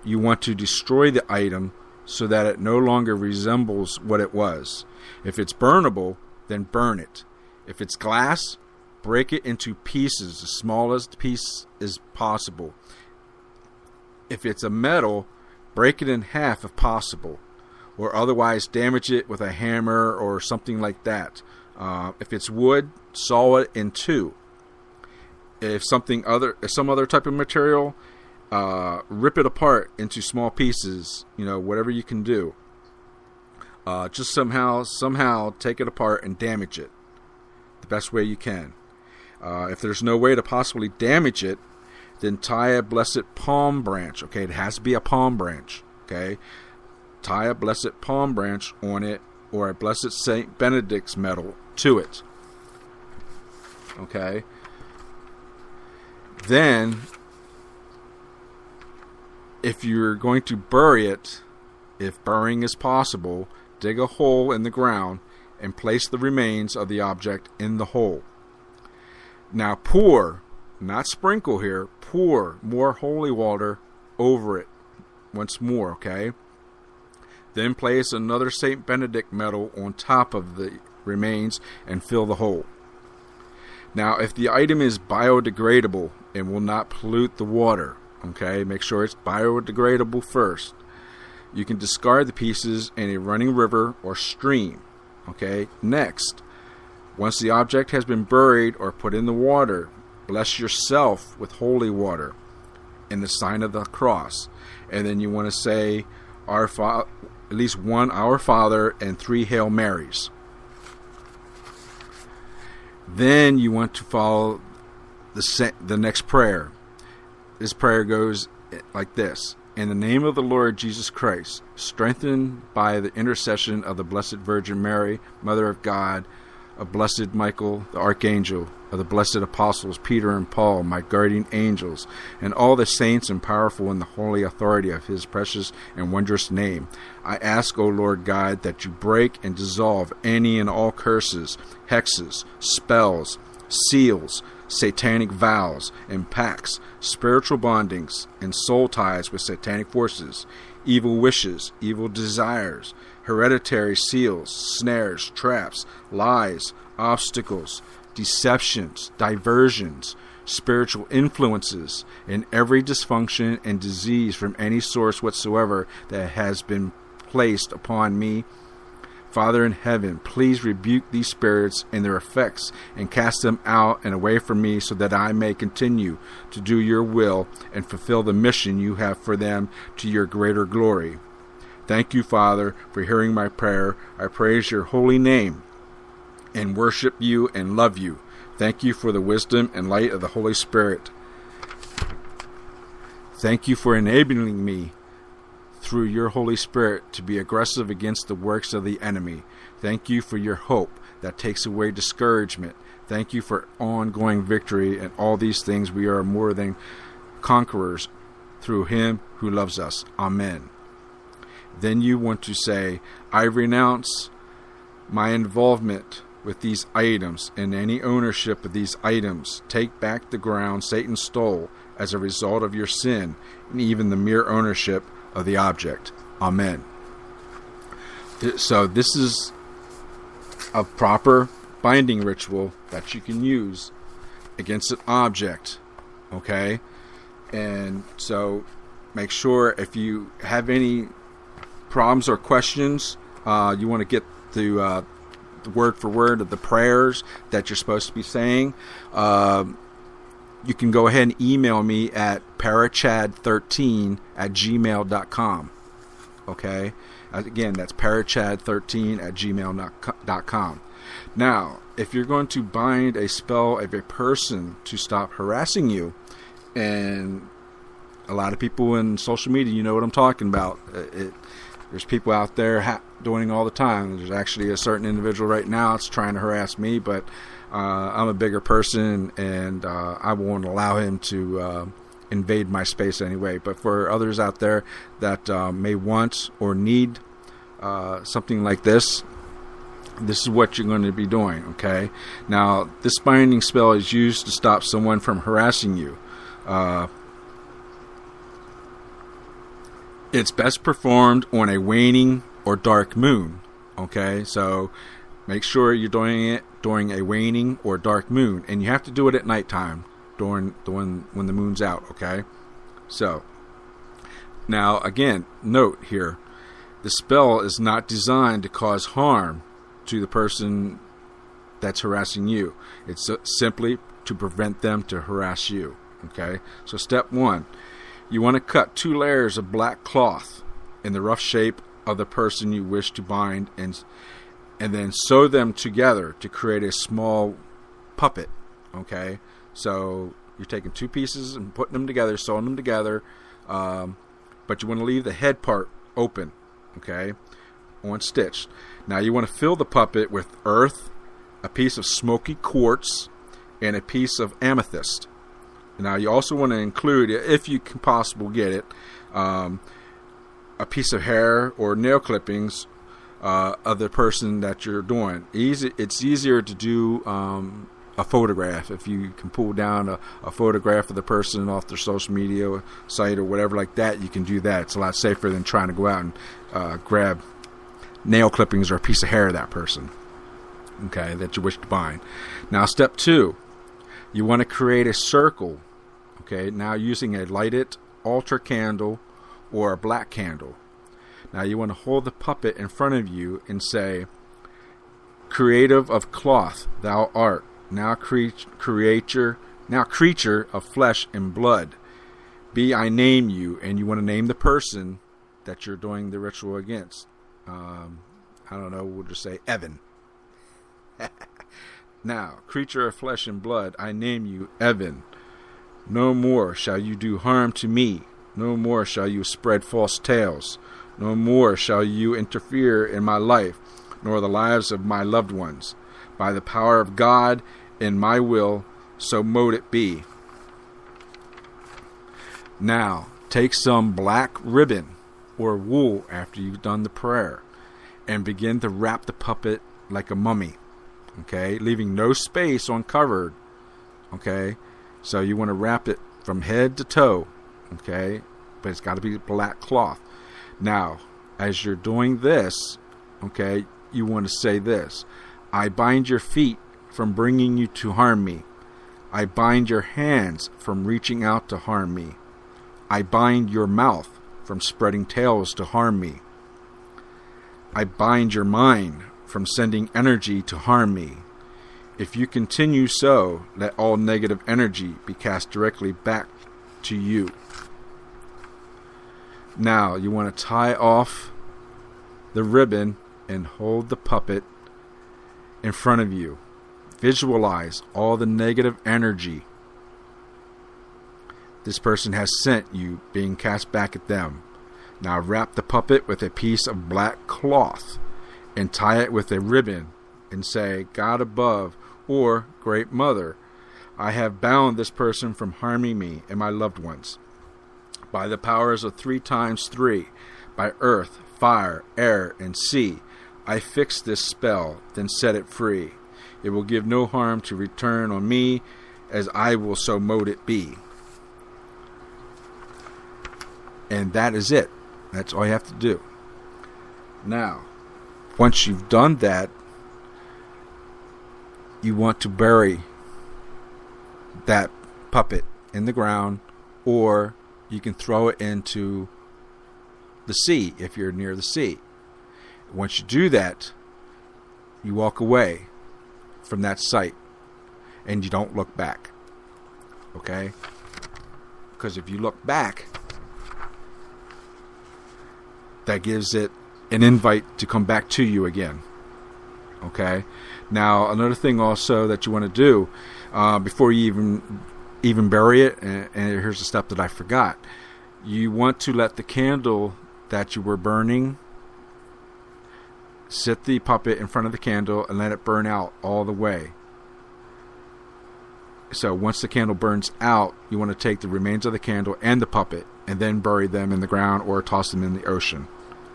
you want to destroy the item so that it no longer resembles what it was. If it's burnable, then burn it. If it's glass, break it into pieces, the smallest piece as possible. If it's a metal, break it in half if possible, or otherwise damage it with a hammer or something like that. If it's wood, saw it in two. If some other type of material, rip it apart into small pieces. Whatever you can do. Just somehow take it apart and damage it the best way you can. If there's no way to possibly damage it, then tie a blessed palm branch. Okay, it has to be a palm branch. Okay, tie a blessed palm branch on it, or a blessed Saint Benedict's medal to it. Okay. Then, if you're going to bury it, if burying is possible, dig a hole in the ground and place the remains of the object in the hole. Now pour, not sprinkle here, pour more holy water over it once more, okay? Then place another St. Benedict medal on top of the remains and fill the hole. Now, if the item is biodegradable and will not pollute the water, okay, make sure it's biodegradable first. You can discard the pieces in a running river or stream, okay? Next, once the object has been buried or put in the water, bless yourself with holy water in the sign of the cross. And then you want to say at least one Our Father and 3 Hail Marys. Then you want to follow the next prayer. This prayer goes like this. In the name of the Lord Jesus Christ, strengthened by the intercession of the Blessed Virgin Mary, Mother of God, of Blessed Michael, the Archangel, of the blessed apostles Peter and Paul, my guardian angels, and all the saints and powerful in the holy authority of his precious and wondrous name, I ask, O Lord God, that you break and dissolve any and all curses, hexes, spells, seals, satanic vows and pacts, spiritual bondings, and soul ties with satanic forces, evil wishes, evil desires, hereditary seals, snares, traps, lies, obstacles, deceptions, diversions, spiritual influences, and every dysfunction and disease from any source whatsoever that has been placed upon me. Father in heaven, please rebuke these spirits and their effects and cast them out and away from me so that I may continue to do your will and fulfill the mission you have for them to your greater glory. Thank you, Father, for hearing my prayer. I praise your holy name and worship you and love you. Thank you for the wisdom and light of the Holy Spirit. Thank you for enabling me through your Holy Spirit to be aggressive against the works of the enemy. Thank you for your hope that takes away discouragement. Thank you for ongoing victory, and all these things we are more than conquerors through him who loves us. Amen. Then you want to say, I renounce my involvement with these items and any ownership of these items. Take back the ground Satan stole as a result of your sin, and even the mere ownership of the object. Amen. So this is a proper binding ritual that you can use against an object, okay? And so make sure if you have any problems or questions, you want to get the word for word of the prayers that you're supposed to be saying, you can go ahead and email me at parachad13@gmail.com. Okay? Again, that's parachad13@gmail.com. Now, if you're going to bind a spell of a person to stop harassing you, and a lot of people in social media, you know what I'm talking about. There's people out there doing all the time. There's actually a certain individual right now that's trying to harass me, but I'm a bigger person, and I won't allow him to invade my space anyway. But for others out there that may want or need something like this is what you're going to be doing, okay? Now, this binding spell is used to stop someone from harassing you. It's best performed on a waning or dark moon, okay? So make sure you're doing it during a waning or dark moon, and you have to do it at nighttime when the moon's out, okay? So now again, note here, the spell is not designed to cause harm to the person that's harassing you. It's simply to prevent them to harass you, okay? So step 1, you want to cut 2 layers of black cloth in the rough shape of the person you wish to bind, and then sew them together to create a small puppet, okay? So you're taking 2 pieces and putting them together, sewing them together, but you want to leave the head part open, okay, unstitched. Now you want to fill the puppet with earth, a piece of smoky quartz, and a piece of amethyst. Now you also want to include, if you can possibly get it, a piece of hair or nail clippings of the person that you're doing. It's easier to do a photograph. If you can pull down a photograph of the person off their social media site or whatever like that, you can do that. It's a lot safer than trying to go out and grab nail clippings or a piece of hair of that person, okay, that you wish to bind. Now, step 2, you want to create a circle, okay, now using a lighted altar candle or a black candle. Now, you want to hold the puppet in front of you and say, "Creative of cloth, thou art, now creature of flesh and blood. Be I name you," and you want to name the person that you're doing the ritual against. I don't know, we'll just say Evan. "Now, creature of flesh and blood, I name you Evan. No more shall you do harm to me. No more shall you spread false tales. No more shall you interfere in my life, nor the lives of my loved ones. By the power of God and my will, so mote it be." Now, take some black ribbon or wool after you've done the prayer and begin to wrap the puppet like a mummy, okay, leaving no space uncovered, okay. So you want to wrap it from head to toe, okay, but it's got to be black cloth. Now, as you're doing this, okay, you want to say this: "I bind your feet from bringing you to harm me. I bind your hands from reaching out to harm me. I bind your mouth from spreading tales to harm me. I bind your mind from sending energy to harm me. If you continue so, let all negative energy be cast directly back to you." Now, you want to tie off the ribbon and hold the puppet in front of you. Visualize all the negative energy this person has sent you being cast back at them. Now, wrap the puppet with a piece of black cloth and tie it with a ribbon and say, "God above," or "Great Mother, I have bound this person from harming me and my loved ones. By the powers of 3 times 3, by earth, fire, air, and sea, I fix this spell, then set it free. It will give no harm to return on me, as I will so mote it be." And that is it. That's all you have to do. Now, once you've done that, you want to bury that puppet in the ground, or you can throw it into the sea if you're near the sea. Once you do that, you walk away from that site and you don't look back. Okay? Because if you look back, that gives it an invite to come back to you again. Okay? Now, another thing also that you want to do before you even bury it, and here's a step that I forgot. You want to let the candle that you were burning, sit the puppet in front of the candle and let it burn out all the way. So once the candle burns out, you want to take the remains of the candle and the puppet and then bury them in the ground or toss them in the ocean.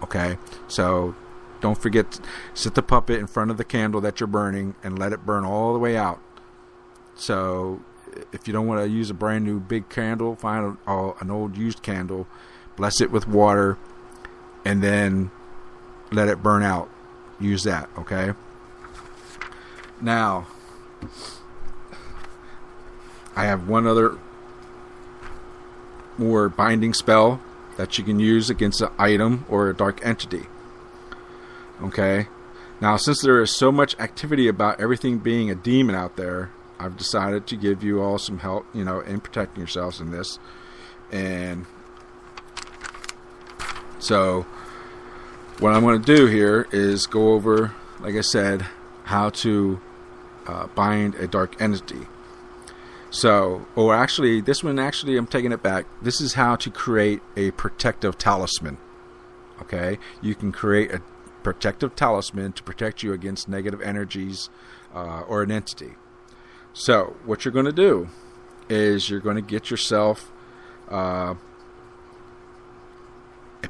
Okay? So don't forget, sit the puppet in front of the candle that you're burning and let it burn all the way out. So if you don't want to use a brand new big candle, find an old used candle, bless it with water, and then let it burn out. Use that, okay? Now, I have one other more binding spell that you can use against an item or a dark entity. Okay? Now, since there is so much activity about everything being a demon out there, I've decided to give you all some help, in protecting yourselves in this. And so what I'm going to do here is go over, like I said, how to bind a dark entity. So, this one I'm taking it back. This is how to create a protective talisman. Okay? You can create a protective talisman to protect you against negative energies or an entity. So, what you're going to do is you're going to get yourself a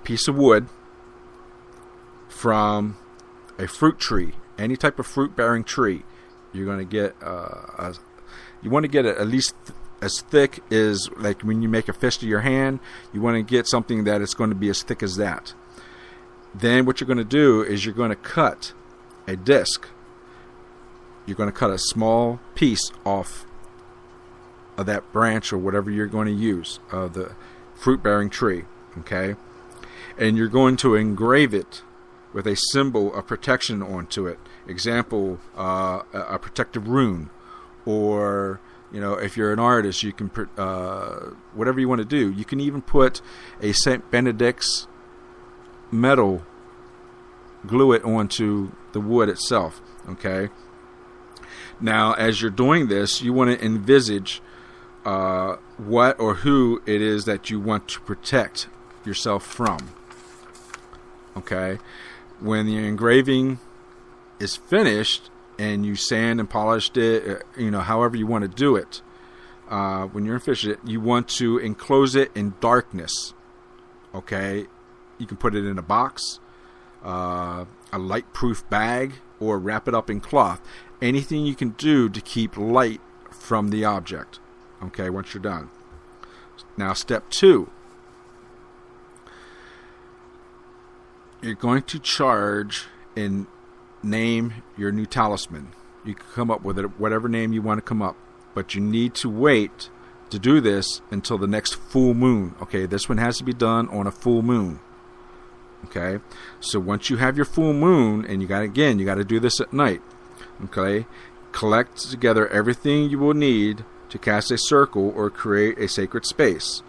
piece of wood from a fruit tree, any type of fruit-bearing tree, you're going to get you want to get it at least as thick as, like when you make a fist of your hand, you want to get something that is going to be as thick as that. Then what you're going to do is you're going to cut a disc. You're going to cut a small piece off of that branch or whatever you're going to use, of the fruit-bearing tree, okay? And you're going to engrave it with a symbol of protection onto it. Example, a protective rune, or if you're an artist, you can whatever you want to do. You can even put a Saint Benedict's metal, glue it onto the wood itself, okay? Now, as you're doing this, you want to envisage what or who it is that you want to protect yourself from, okay? When the engraving is finished and you sand and polished it, however you want to do it, when you're finished it, you want to enclose it in darkness, okay? You can put it in a box, a light-proof bag, or wrap it up in cloth. Anything you can do to keep light from the object, okay, once you're done. Now, step 2. You're going to charge and name your new talisman. You can come up with it, whatever name you want to come up, but you need to wait to do this until the next full moon. Okay, this one has to be done on a full moon. Okay, so once you have your full moon, and you got to do this at night. Okay, collect together everything you will need to cast a circle or create a sacred space.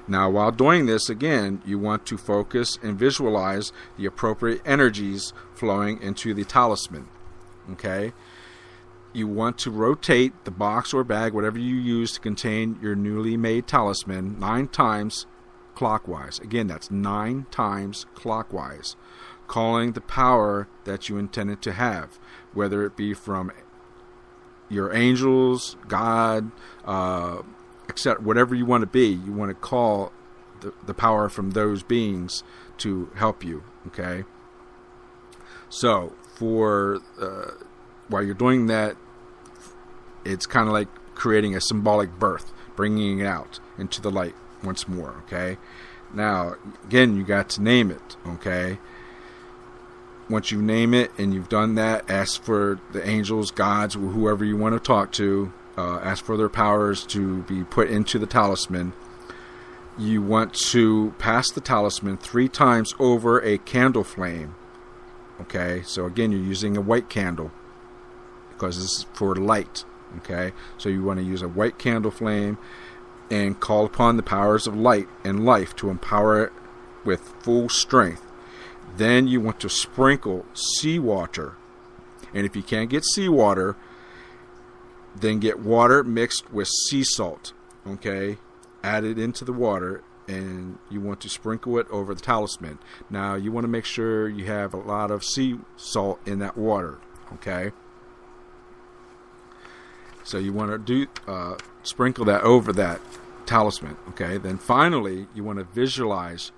Now, while doing this, again, you want to focus and visualize the appropriate energies flowing into the talisman. Okay? You want to rotate the box or bag, whatever you use to contain your newly made talisman, 9 times clockwise. Again, that's 9 times clockwise, calling the power that you intended to have, whether it be from your angels, God, etc., whatever you want to be. You want to call the power from those beings to help you, okay? So, while you're doing that, it's kind of like creating a symbolic birth, bringing it out into the light once more, okay? Now, again, you got to name it, okay? Once you name it and you've done that, ask for the angels, gods, whoever you want to talk to, ask for their powers to be put into the talisman. You want to pass the talisman 3 times over a candle flame. Okay, so again, you're using a white candle because this is for light. Okay, so you want to use a white candle flame and call upon the powers of light and life to empower it with full strength. Then you want to sprinkle seawater, and if you can't get seawater, then get water mixed with sea salt, okay? Add it into the water, and you want to sprinkle it over the talisman. Now, you want to make sure you have a lot of sea salt in that water, okay? So you want to sprinkle that over that talisman, okay? Then finally, you want to visualize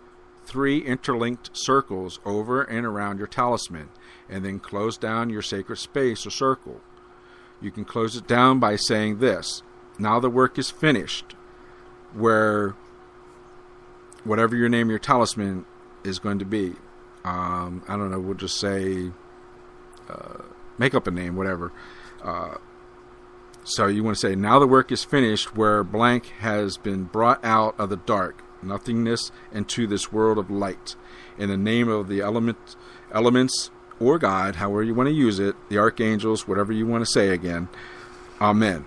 3 interlinked circles over and around your talisman, and then close down your sacred space or circle. You can close it down by saying this: now the work is finished, where whatever your name of your talisman is going to be. I don't know, we'll just say, make up a name, whatever. So you want to say, now the work is finished, where blank has been brought out of the dark, nothingness, into this world of light. In the name of the elements, or God, however you want to use it, the archangels, whatever you want to say again. Amen.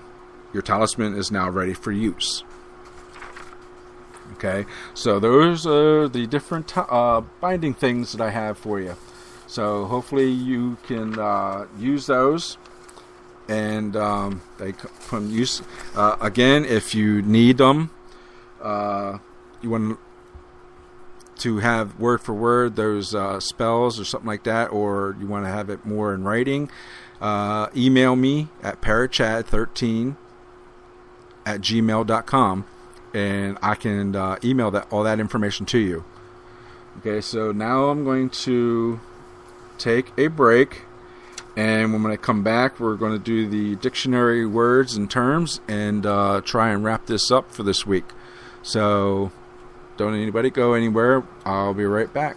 Your talisman is now ready for use. Okay, so those are the different binding things that I have for you. So hopefully you can use those, and they come use. Again, if you need them, you want to have word for word those spells or something like that, or you want to have it more in writing, email me at parachad13@gmail.com, and I can email all that information to you. Okay, so now I'm going to take a break, And when I come back, we're going to do the dictionary words and terms and try and wrap this up for this week. So don't anybody go anywhere. I'll be right back.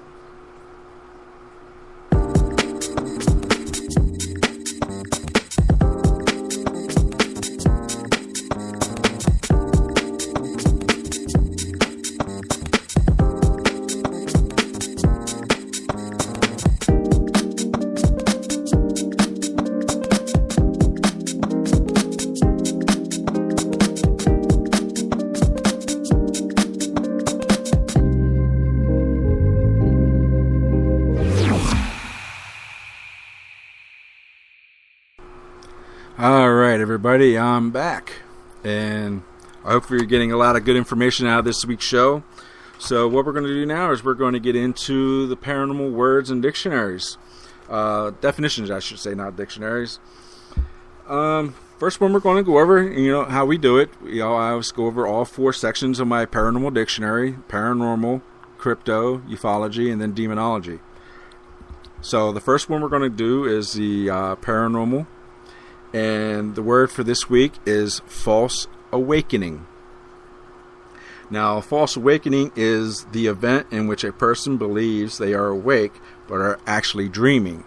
Alright everybody, I'm back, and I hope you're getting a lot of good information out of this week's show. So what we're going to do now is we're going to get into the paranormal words and dictionaries. Definitions, I should say, not dictionaries. First one we're going to go over, how we do it. I always go over all 4 sections of my paranormal dictionary: paranormal, crypto, ufology, and then demonology. So the first one we're going to do is the paranormal. And the word for this week is false awakening. Now, false awakening is the event in which a person believes they are awake but are actually dreaming.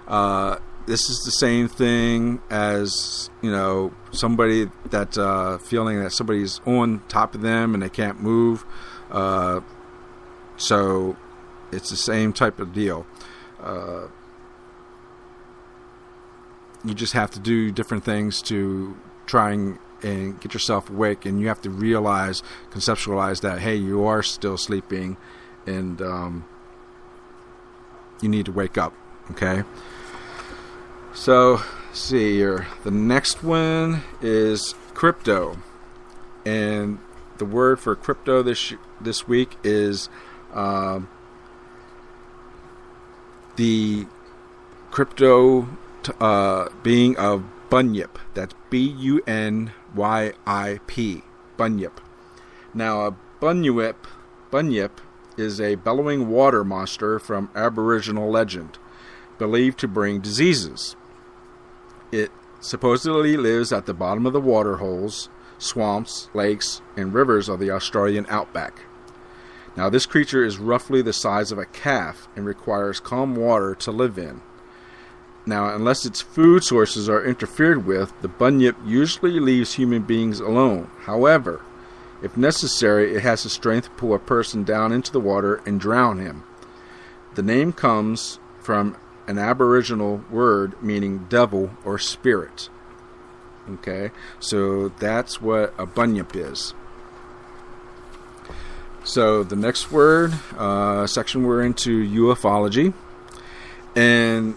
This is the same thing as, somebody that feeling that somebody's on top of them and they can't move. So it's the same type of deal. You just have to do different things to try and get yourself awake, and you have to conceptualize that, hey, you are still sleeping, and you need to wake up, okay? So, let's see here. The next one is crypto, and the word for crypto this week is the crypto being of bunyip. That's B-U-N-Y-I-P. Bunyip. Now, a bunyip is a bellowing water monster from Aboriginal legend, believed to bring diseases. It supposedly lives at the bottom of the water holes, swamps, lakes, and rivers of the Australian outback. Now, this creature is roughly the size of a calf and requires calm water to live in. Now, unless its food sources are interfered with, the bunyip usually leaves human beings alone. However, if necessary, it has the strength to pull a person down into the water and drown him. The name comes from an Aboriginal word meaning devil or spirit. Okay, so that's what a bunyip is. So the next word, section, we're into ufology. And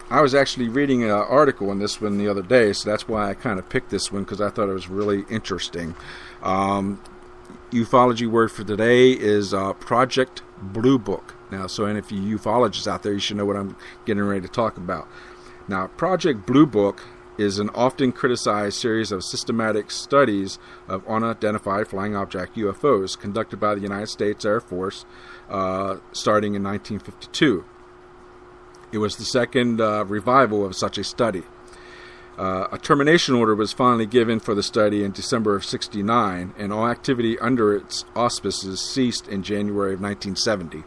I was actually reading an article on this one the other day, so that's why I kind of picked this one, because I thought it was really interesting. Ufology word for today is Project Blue Book. Now, so and if you ufologists out there, you should know what I'm getting ready to talk about. Now, Project Blue Book is an often criticized series of systematic studies of unidentified flying object UFOs conducted by the United States Air Force starting in 1952. It was the second revival of such a study. A termination order was finally given for the study in December of '69, and all activity under its auspices ceased in January of 1970.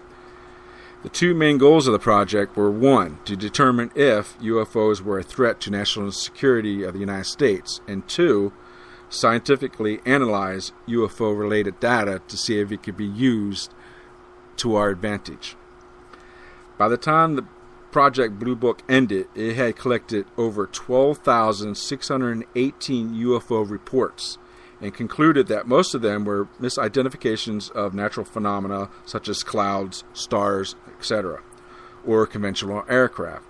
The 2 main goals of the project were, 1, to determine if UFOs were a threat to national security of the United States, and 2, scientifically analyze UFO-related data to see if it could be used to our advantage. By the time the Project Blue Book ended, it had collected over 12,618 UFO reports and concluded that most of them were misidentifications of natural phenomena such as clouds, stars, etc., or conventional aircraft.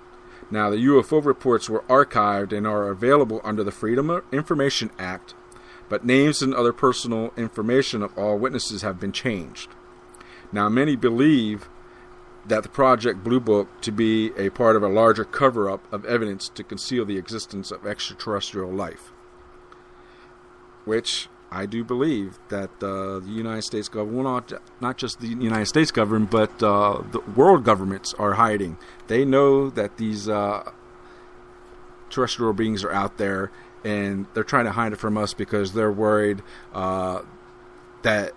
Now, the UFO reports were archived and are available under the Freedom of Information Act, but names and other personal information of all witnesses have been changed. Now, many believe that the Project Blue Book to be a part of a larger cover-up of evidence to conceal the existence of extraterrestrial life, which I do believe that the United States government, not just the United States government, but the world governments are hiding. They know that these terrestrial beings are out there, and they're trying to hide it from us because they're worried that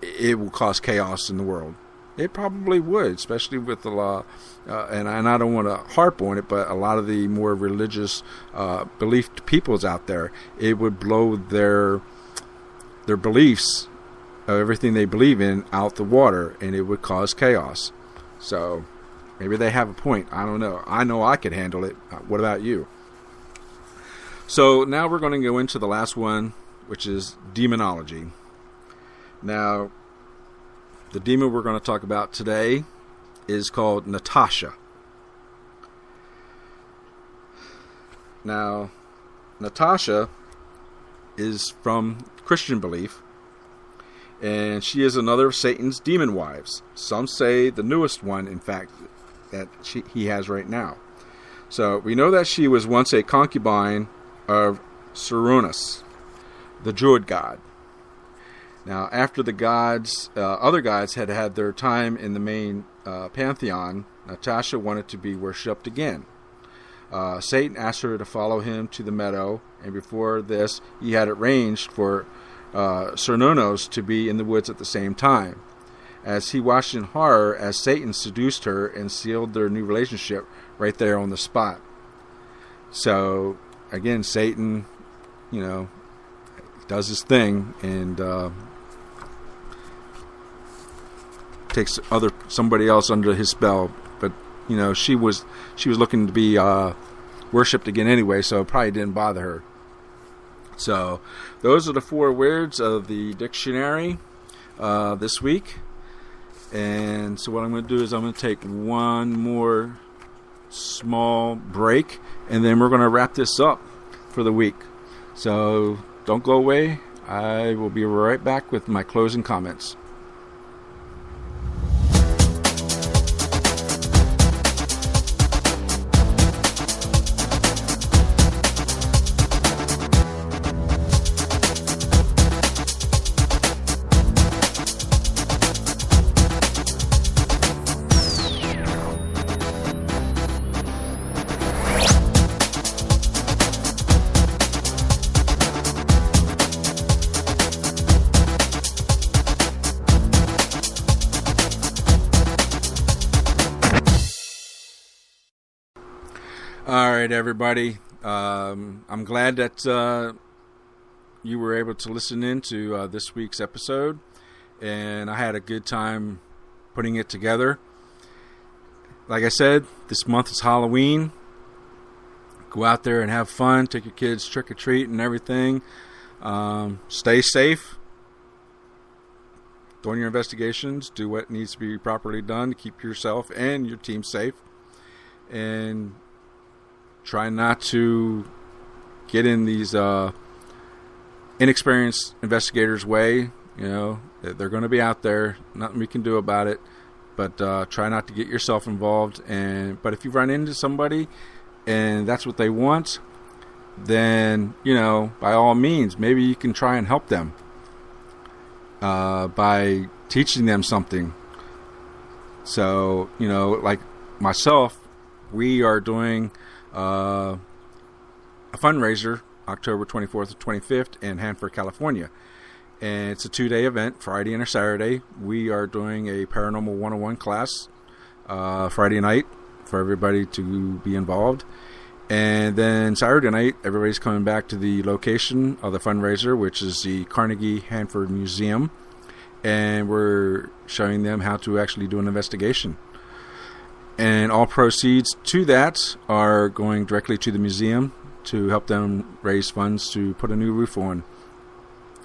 it will cause chaos in the world. It probably would, especially with the law. And I don't want to harp on it, but a lot of the more religious belief peoples out there, it would blow their beliefs, everything they believe in, out the water, and it would cause chaos. So maybe they have a point. I don't know. I know I could handle it. What about you? So now we're going to go into the last one, which is demonology. Now, the demon we're going to talk about today is called Natasha. Now, Natasha is from Christian belief, and she is another of Satan's demon wives. Some say the newest one, in fact, that he has right now. So we know that she was once a concubine of Cernunnos, the Druid god. Now, after the gods, other gods had had their time in the main pantheon, Natasha wanted to be worshipped again. Satan asked her to follow him to the meadow, and before this, he had arranged for Cernunnos to be in the woods at the same time. As he watched in horror as Satan seduced her and sealed their new relationship right there on the spot. So, again, Satan, does his thing and takes somebody else under his spell. But she was looking to be worshipped again anyway, so it probably didn't bother her. So those are the 4 words of the dictionary this week. And so what I'm going to do is I'm going to take one more small break, and then we're going to wrap this up for the week. So don't go away. I will be right back with my closing comments. All right, everybody. I'm glad that you were able to listen in to this week's episode, and I had a good time putting it together. Like I said, this month is Halloween. Go out there and have fun. Take your kids trick-or-treat and everything. Stay safe. Doing your investigations. Do what needs to be properly done to keep yourself and your team safe. And try not to get in these inexperienced investigators' way. They're going to be out there. Nothing we can do about it. But try not to get yourself involved. But if you run into somebody and that's what they want, then, by all means, maybe you can try and help them by teaching them something. So, like myself, we are doing a fundraiser October 24th to 25th in Hanford, California. And it's a 2-day event, Friday and a Saturday. We are doing a Paranormal 101 class Friday night for everybody to be involved. And then Saturday night, everybody's coming back to the location of the fundraiser, which is the Carnegie Hanford Museum. And we're showing them how to actually do an investigation. And all proceeds to that are going directly to the museum to help them raise funds to put a new roof on.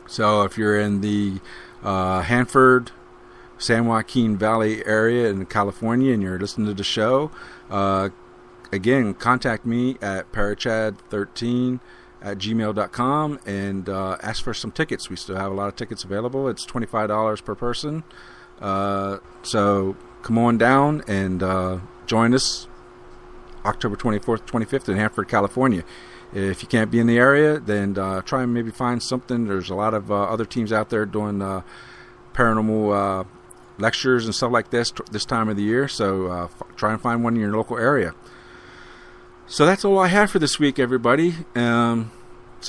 So if you're in the Hanford, San Joaquin Valley area in California and you're listening to the show, again, contact me at parachad13@gmail.com and ask for some tickets. We still have a lot of tickets available. It's $25 per person. So come on down and join us October 24th, 25th in Hanford, California. If you can't be in the area, then try and maybe find something. There's a lot of other teams out there doing paranormal lectures and stuff like this time of the year. So try and find one in your local area. So that's all I have for this week, everybody. So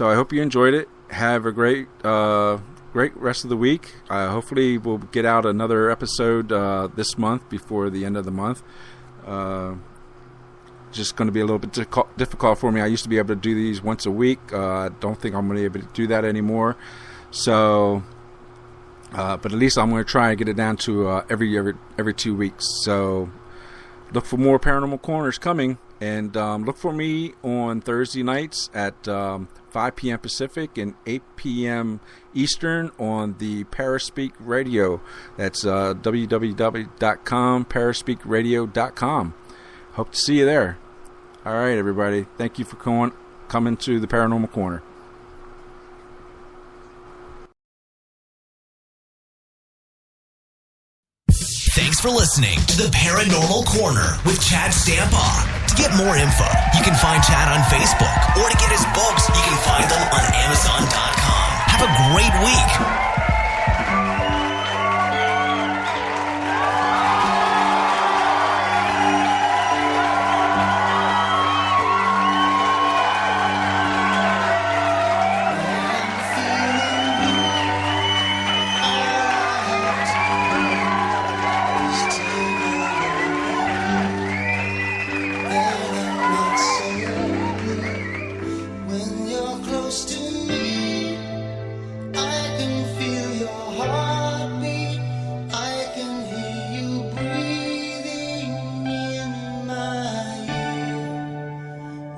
I hope you enjoyed it. Have a great rest of the week. Hopefully we'll get out another episode this month before the end of the month. Just going to be a little bit difficult for me. I used to be able to do these once a week. I don't think I'm going to be able to do that anymore. So, but at least I'm going to try and get it down to every 2 weeks. So look for more Paranormal Corners coming. And look for me on Thursday nights at 5 p.m. Pacific and 8 p.m. Eastern on the Paraspeak Radio. That's www.paraspeakradio.com. Hope to see you there. All right, everybody. Thank you for coming to the Paranormal Corner. Thanks for listening to the Paranormal Corner with Chad Stampa. To get more info, you can find Chad on Facebook, or to get his books, you can find them on Amazon.com. Have a great week. When you're close to me, I can feel your heartbeat. I can hear you breathing in my ear.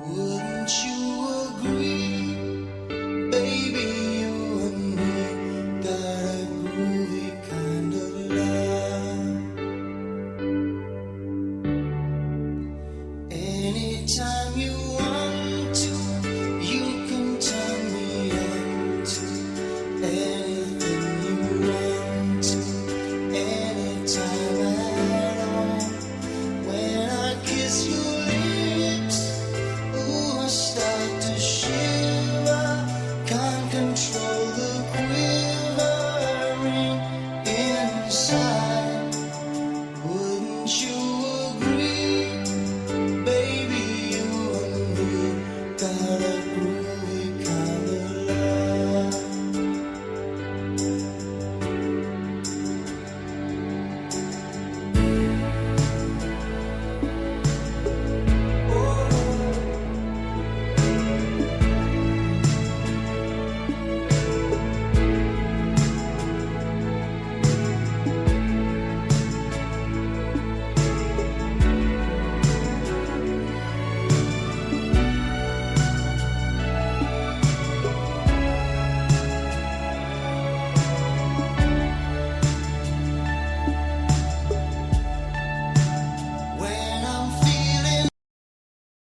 Wouldn't you agree, baby? You and me got a groovy kind of love. Anytime